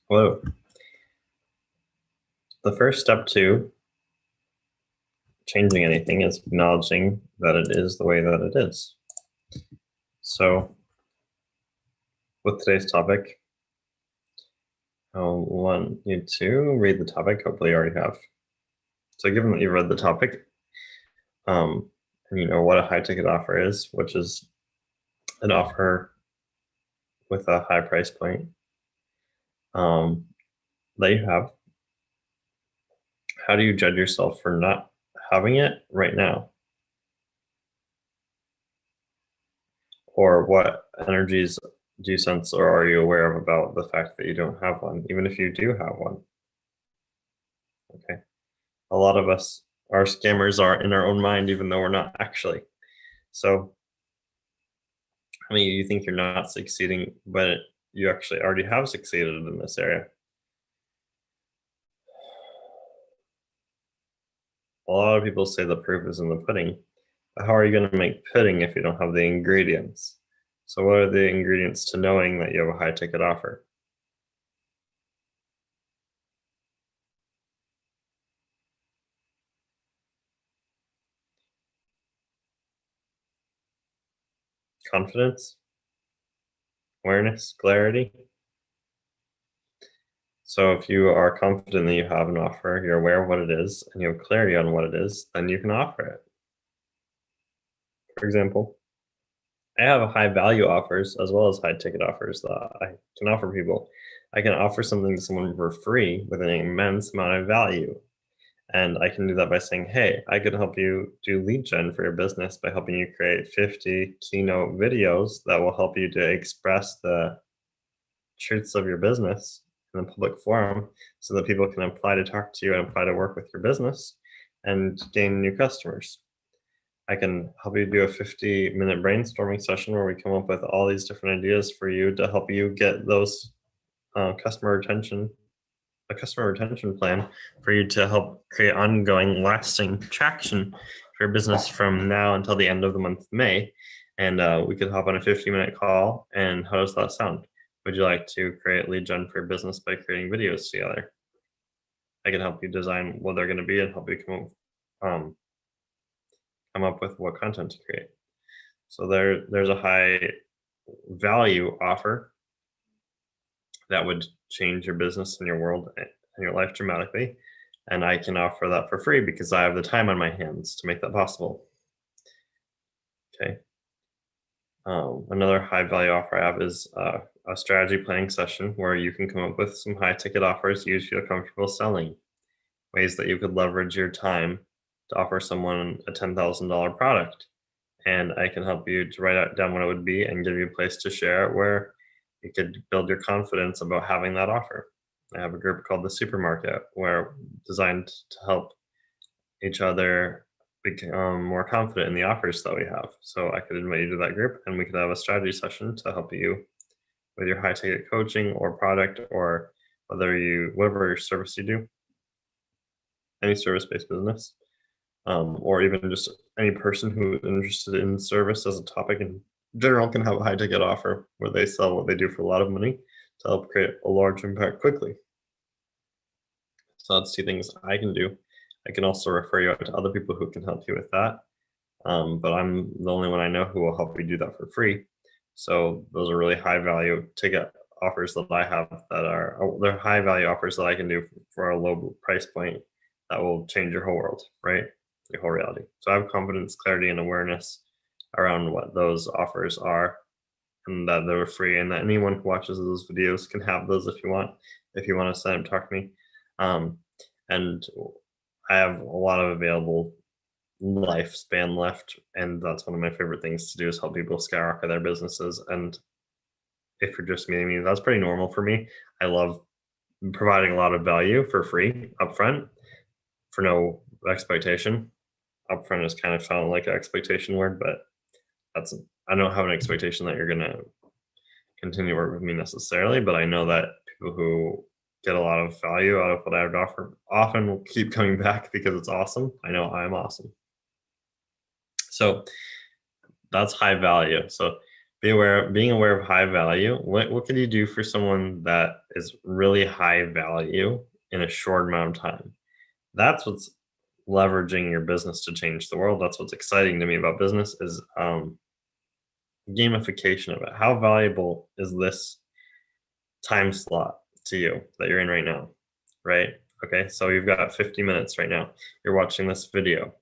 Hello. The first step to changing anything is acknowledging that it is the way that it is. So, with today's topic, I want you to read the topic. Hopefully, you already have. So, given that you've read the topic, and you know what a high ticket offer is, which is an offer with a high price point um, that you have, how do you judge yourself for not having it right now? Or what energies do you sense or are you aware of about the fact that you don't have one, even if you do have one? Okay. A lot of us, our scammers are in our own mind, even though we're not actually. So, I mean, you think you're not succeeding, but you actually already have succeeded in this area. A lot of people say the proof is in the pudding. But how are you going to make pudding if you don't have the ingredients? So, what are the ingredients to knowing that you have a high ticket offer? Confidence, awareness, clarity. So if you are confident that you have an offer, you're aware of what it is, and you have clarity on what it is, then you can offer it. For example, I have high value offers as well as high ticket offers that I can offer people. I can offer something to someone for free with an immense amount of value. And I can do that by saying, hey, I could help you do lead gen for your business by helping you create 50 keynote videos that will help you to express the truths of your business in a public forum so that people can apply to talk to you and apply to work with your business and gain new customers. I can help you do a 50-minute brainstorming session where we come up with all these different ideas for you to help you get those customer retention, a customer retention plan for you to help create ongoing, lasting traction for your business from now until the end of the month of May. And we could hop on a 50-minute call. And how does that sound? Would you like to create lead gen for your business by creating videos together? I can help you design what they're going to be and help you um, come up with what content to create. So there's a high value offer that would change your business and your world and your life dramatically. And I can offer that for free because I have the time on my hands to make that possible. Okay. Another high value offer I have is a strategy planning session where you can come up with some high ticket offers you feel comfortable selling, ways that you could leverage your time to offer someone a $10,000 product. And I can help you to write down what it would be and give you a place to share it where you could build your confidence about having that offer. I have a group called the Supermarket where designed to help each other become more confident in the offers that we have. So I could invite you to that group and we could have a strategy session to help you with your high ticket coaching or product or whatever service you do, any service based business, or even just any person who is interested in service as a topic in general can have a high ticket offer where they sell what they do for a lot of money to help create a large impact quickly. So that's two things I can do. I can also refer you out to other people who can help you with that. But I'm the only one I know who will help you do that for free. So those are really high value ticket offers that I have that are they're high value offers that I can do for a low price point that will change your whole world, right? Your whole reality. So I have confidence, clarity, and awareness around what those offers are and that they're free and that anyone who watches those videos can have those if you want to sign up talk to me. Um, and I have a lot of available lifespan left, and that's one of my favorite things to do is help people skyrocket their businesses. And if you're just meeting me, that's pretty normal for me. I love providing a lot of value for free upfront for no expectation. Upfront is kind of sound like an expectation word, but that's I don't have an expectation that you're gonna continue to work with me necessarily, but I know that people who get a lot of value out of what I have to offer often will keep coming back because it's awesome. I know I'm awesome. So that's high value. So Being aware of high value. What could you do for someone that is really high value in a short amount of time? That's what's leveraging your business to change the world. That's what's exciting to me about business is gamification of it. How valuable is this time slot to you that you're in right now? Right? Okay, so you've got 50 minutes right now. You're watching this video.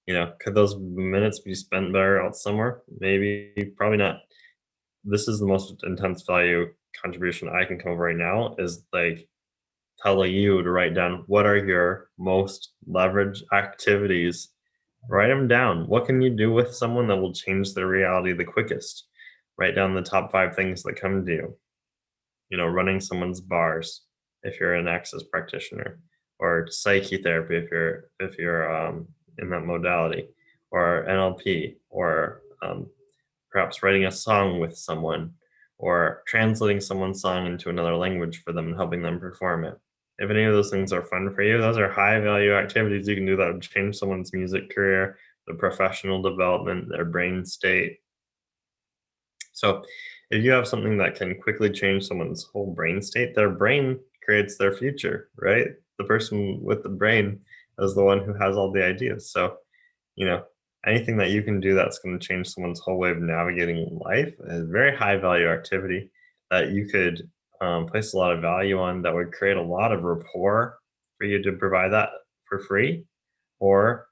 Could those minutes be spent better out somewhere? Maybe, probably not. This is the most intense value contribution I can come up right now is like telling you to write down what are your most leverage activities. Write them down. What can you do with someone that will change their reality the quickest? Write down the top 5 things that come to you. Running someone's bars if you're an access practitioner, or psyche therapy if you're in that modality, or NLP, or perhaps writing a song with someone, or translating someone's song into another language for them and helping them perform it. If any of those things are fun for you, those are high value activities you can do that would change someone's music career, their professional development, their brain state. So, if you have something that can quickly change someone's whole brain state, their brain creates their future, right? The person with the brain is the one who has all the ideas. So, you know, anything that you can do that's going to change someone's whole way of navigating life is a very high value activity that you could place a lot of value on, that would create a lot of rapport for you to provide that for free, or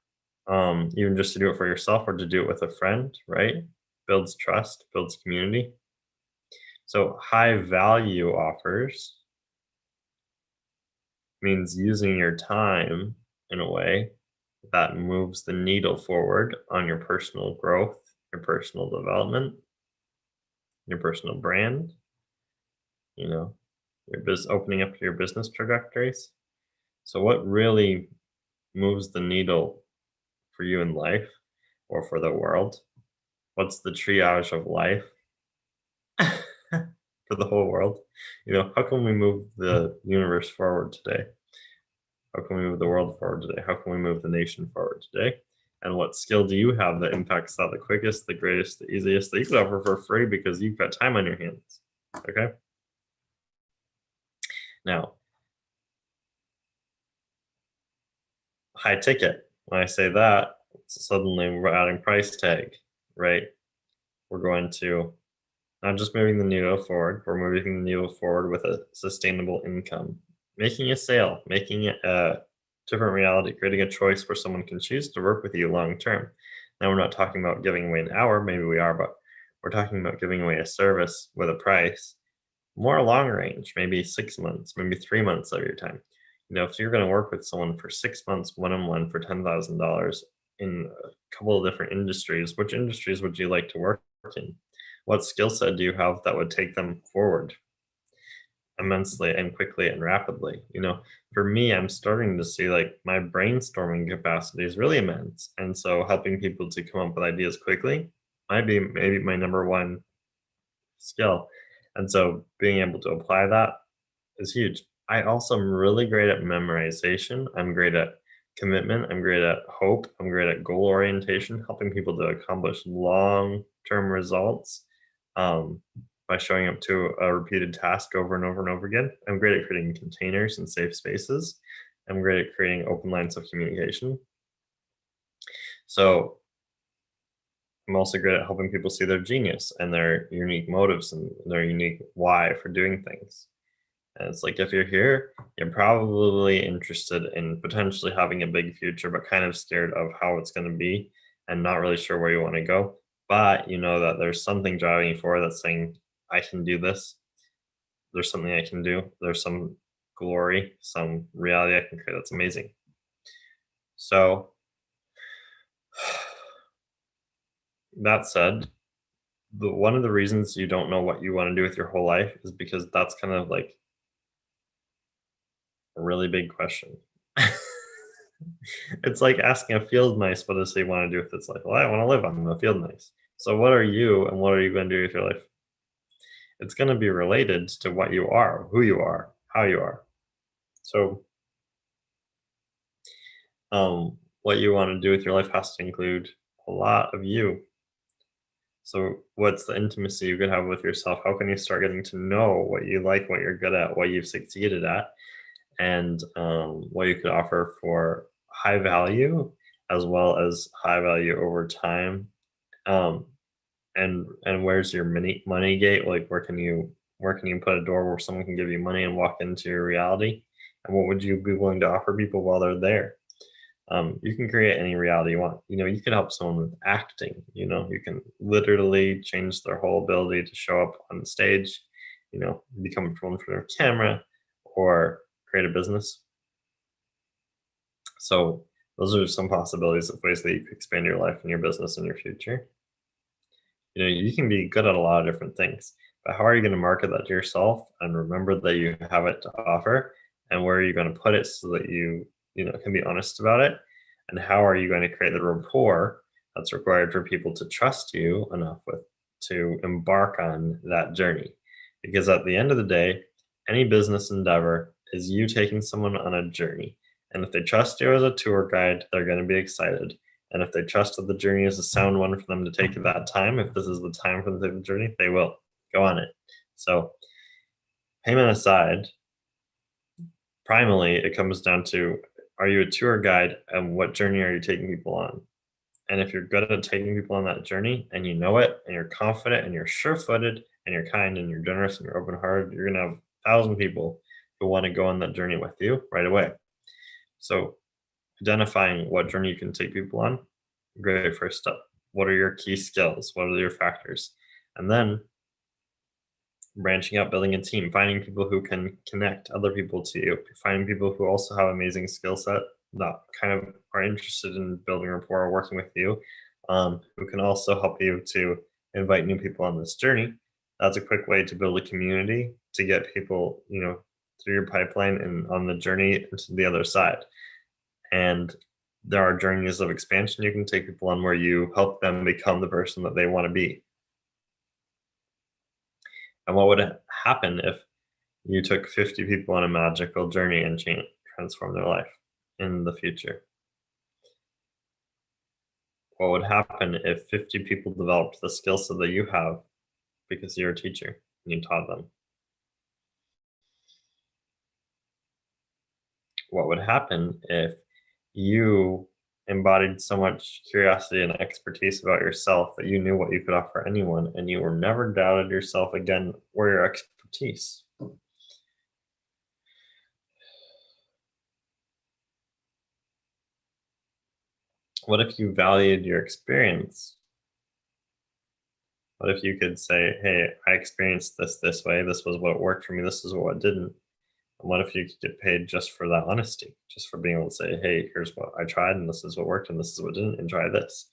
even just to do it for yourself or to do it with a friend, right? Builds trust, builds community. So high value offers means using your time in a way that moves the needle forward on your personal growth, your personal development, your personal brand, you know, opening up your business trajectories. So what really moves the needle for you in life or for the world? What's the triage of life for the whole world? How can we move the universe forward today? How can we move the world forward today? How can we move the nation forward today? And what skill do you have that impacts that the quickest, the greatest, the easiest, that you could offer for free because you've got time on your hands? Okay. Now, high ticket. When I say that, suddenly we're adding price tag, right? We're going to not just moving the needle forward, we're moving the needle forward with a sustainable income, making a sale, making it a different reality, creating a choice where someone can choose to work with you long term. Now, we're not talking about giving away an hour, maybe we are, but we're talking about giving away a service with a price more long range, maybe 6 months, maybe 3 months of your time. If you're going to work with someone for 6 months one on one for $10,000 in a couple of different industries, which industries would you like to work in? What skill set do you have that would take them forward immensely and quickly and rapidly? For me, I'm starting to see like my brainstorming capacity is really immense. And so helping people to come up with ideas quickly might be maybe my number one skill. And so being able to apply that is huge. I also am really great at memorization. I'm great at commitment. I'm great at hope. I'm great at goal orientation, helping people to accomplish long term results um, by showing up to a repeated task over and over and over again. I'm great at creating containers and safe spaces. I'm great at creating open lines of communication. So I'm also great at helping people see their genius and their unique motives and their unique why for doing things. And it's like if you're here, you're probably interested in potentially having a big future, but kind of scared of how it's going to be and not really sure where you want to go. But you know that there's something driving you forward that's saying, I can do this. There's something I can do. There's some glory, some reality I can create that's amazing. So, that said, one of the reasons you don't know what you want to do with your whole life is because that's kind of like a really big question. It's like asking a field mice what does he want to do with its life. Well, I want to live. I'm a field mice. So what are you and what are you going to do with your life? It's going to be related to what you are, who you are, how you are. So what you want to do with your life has to include a lot of you. So what's the intimacy you could have with yourself? How can you start getting to know what you like, what you're good at, what you've succeeded at, and what you could offer for high value as well as high value over time. Um, and where's your money gate? Like where can you put a door where someone can give you money and walk into your reality? And what would you be willing to offer people while they're there? You can create any reality you want. You can help someone with acting. You can literally change their whole ability to show up on stage, become a in front of camera, or create a business. So those are some possibilities of ways that you could expand your life and your business in your future. You can be good at a lot of different things, but how are you going to market that to yourself and remember that you have it to offer? And where are you going to put it so that you can be honest about it? And how are you going to create the rapport that's required for people to trust you enough with to embark on that journey? Because at the end of the day, any business endeavor is you taking someone on a journey. And if they trust you as a tour guide, they're going to be excited. And if they trust that the journey is a sound one for them to take at that time, if this is the time for them to take the journey, they will go on it. So, payment aside, primally, it comes down to, are you a tour guide and what journey are you taking people on? And if you're good at taking people on that journey and you know it and you're confident and you're sure footed and you're kind and you're generous and you're open hearted, you're going to have 1,000 people who want to go on that journey with you right away. So, identifying what journey you can take people on, great first step. What are your key skills? What are your factors? And then branching out, building a team, finding people who can connect other people to you, finding people who also have amazing skill set that kind of are interested in building rapport or working with you, who can also help you to invite new people on this journey. That's a quick way to build a community to get people, through your pipeline and on the journey to the other side. And there are journeys of expansion you can take people on where you help them become the person that they want to be. And what would happen if you took 50 people on a magical journey and transform their life in the future? What would happen if 50 people developed the skill set that you have because you're a teacher and you taught them? What would happen if you embodied so much curiosity and expertise about yourself that you knew what you could offer anyone and you were never doubted yourself again or your expertise? What if you valued your experience? What if you could say, hey, I experienced this way, this was what worked for me, this is what didn't? And what if you could get paid just for that honesty, just for being able to say, hey, here's what I tried, and this is what worked, and this is what didn't, and try this?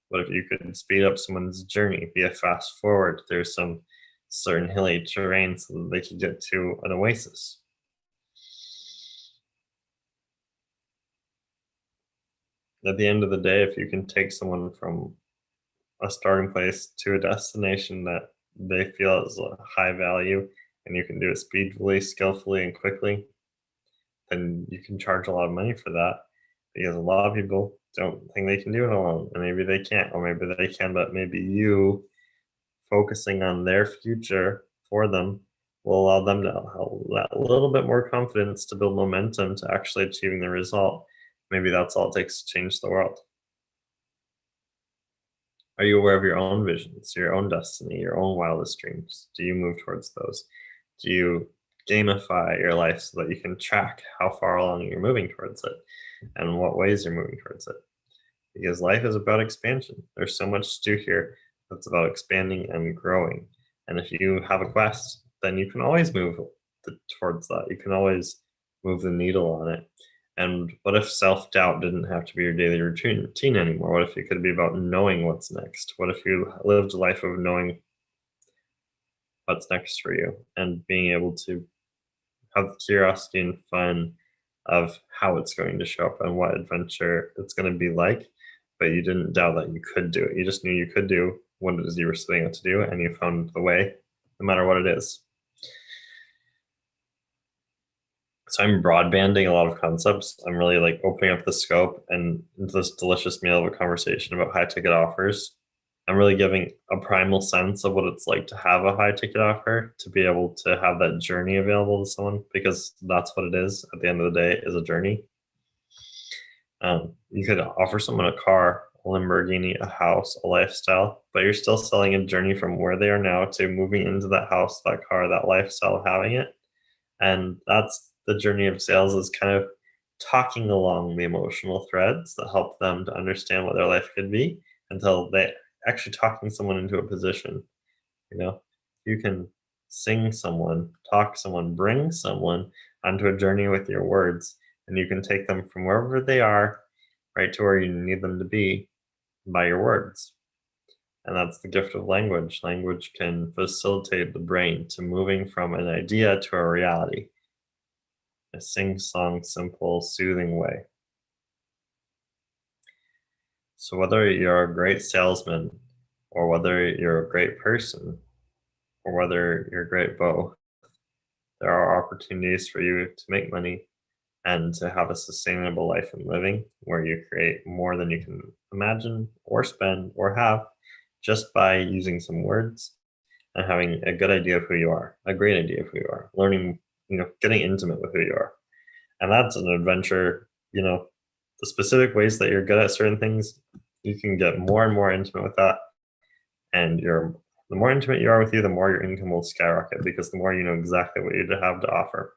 What if you could speed up someone's journey, be a fast forward through some certain hilly terrain so that they could get to an oasis? At the end of the day, if you can take someone from a starting place to a destination that they feel is a high value and you can do it speedily, skillfully, and quickly, then you can charge a lot of money for that because a lot of people don't think they can do it alone. And maybe they can't, or maybe they can, but maybe you focusing on their future for them will allow them to have that little bit more confidence to build momentum to actually achieving the result. Maybe that's all it takes to change the world. Are you aware of your own visions, your own destiny, your own wildest dreams? Do you move towards those? Do you gamify your life so that you can track how far along you're moving towards it and in what ways you're moving towards it? Because life is about expansion. There's so much to do here that's about expanding and growing. And if you have a quest, then you can always move towards that. You can always move the needle on it. And what if self doubt didn't have to be your daily routine anymore? What if it could be about knowing what's next? What if you lived a life of knowing what's next for you and being able to have curiosity and fun of how it's going to show up and what adventure it's going to be like, but you didn't doubt that you could do it. You just knew you could do what it is you were setting out to do, and you found the way, no matter what it is. So I'm broadbanding a lot of concepts. I'm really like opening up the scope and into this delicious meal of a conversation about high ticket offers I'm really giving a primal sense of what it's like to have a high ticket offer, to be able to have that journey available to someone, because that's what it is at the end of the day, is a journey. You could offer someone a car, a Lamborghini, a house, a lifestyle, but you're still selling a journey from where they are now to moving into that house, that car, that lifestyle, having it. And that's the journey of sales, is kind of talking along the emotional threads that help them to understand what their life could be, until they actually talking someone into a position. You know, you can sing someone, talk someone, bring someone onto a journey with your words, and you can take them from wherever they are right to where you need them to be by your words. And that's the gift of language. Language can facilitate the brain to moving from an idea to a reality, a sing song, simple, soothing way. So, whether you're a great salesman, or whether you're a great person, or whether you're great both, there are opportunities for you to make money and to have a sustainable life and living, where you create more than you can imagine or spend or have, just by using some words and having a good idea of who you are, a great idea of who you are, learning, getting intimate with who you are. And that's an adventure. The specific ways that you're good at certain things, you can get more and more intimate with that. And the more intimate you are with you, the more your income will skyrocket, because the more you know exactly what you have to offer.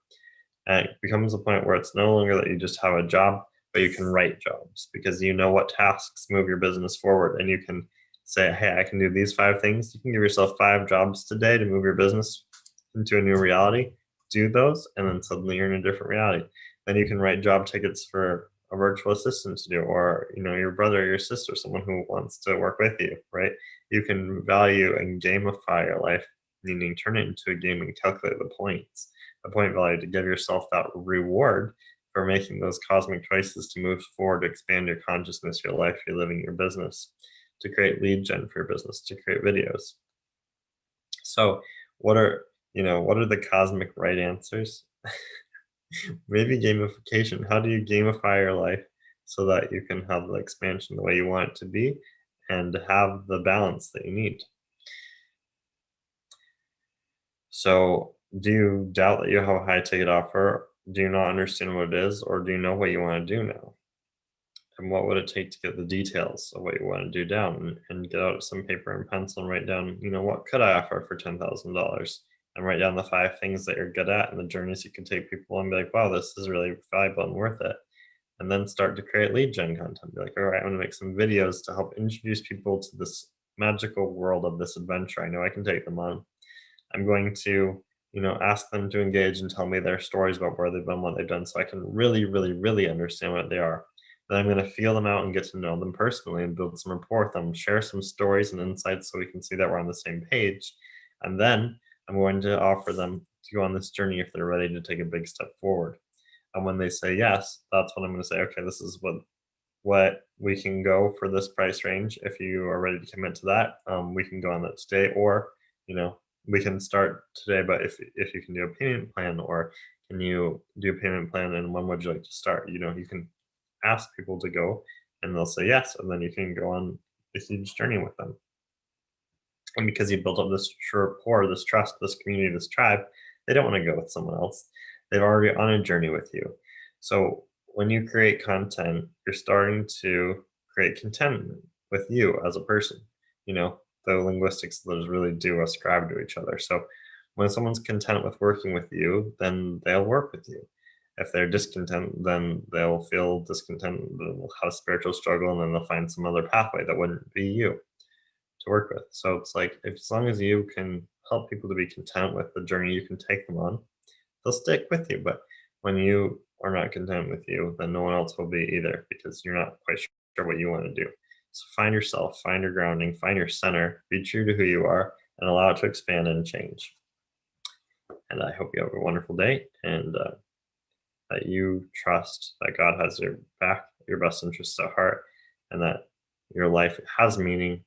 And it becomes a point where it's no longer that you just have a job, but you can write jobs, because you know what tasks move your business forward. And you can say, hey, I can do these 5 things. You can give yourself 5 jobs today to move your business into a new reality. Do those, and then suddenly you're in a different reality. Then you can write job tickets for a virtual assistant to do, or your brother or your sister, someone who wants to work with you, right? You can value and gamify your life, meaning turn it into a game and calculate the points, the point value, to give yourself that reward for making those cosmic choices to move forward, to expand your consciousness, your life, your living, your business, to create lead gen for your business, to create videos. So, what are what are the cosmic right answers? Maybe gamification. How do you gamify your life so that you can have the expansion the way you want it to be, and have the balance that you need? So, do you doubt that you have a high ticket offer? Do you not understand what it is, or do you know what you want to do now? And what would it take to get the details of what you want to do down, and get out some paper and pencil and write down, what could I offer for $10,000? And write down the 5 things that you're good at and the journeys you can take people on, and be like, wow, this is really valuable and worth it. And then start to create lead gen content. Be like, all right, I'm going to make some videos to help introduce people to this magical world of this adventure. I know I can take them on. I'm going to, ask them to engage and tell me their stories about where they've been, what they've done, so I can really, really, really understand what they are. Then I'm going to feel them out and get to know them personally and build some rapport with them, share some stories and insights so we can see that we're on the same page. And then I'm going to offer them to go on this journey if they're ready to take a big step forward. And when they say yes, that's when I'm going to say, okay, this is what we can go for this price range. If you are ready to commit to that, we can go on that today, or you know we can start today. But if you can do a payment plan, or can you do a payment plan, and when would you like to start? You can ask people to go, and they'll say yes, and then you can go on a huge journey with them. And because you built up this rapport, this trust, this community, this tribe, they don't want to go with someone else. They've already on a journey with you. So when you create content, you're starting to create contentment with you as a person. You know, the linguistics those really do ascribe to each other. So when someone's content with working with you, then they'll work with you. If they're discontent, then they'll feel discontent, they'll have a spiritual struggle, and then they'll find some other pathway that wouldn't be you to work with. So it's like, if, as long as you can help people to be content with the journey you can take them on, they'll stick with you. But when you are not content with you, then no one else will be either, because you're not quite sure what you want to do. So find yourself, find your grounding, find your center, be true to who you are, and allow it to expand and change. And I hope you have a wonderful day, and that you trust that God has your back, your best interests at heart, and that your life has meaning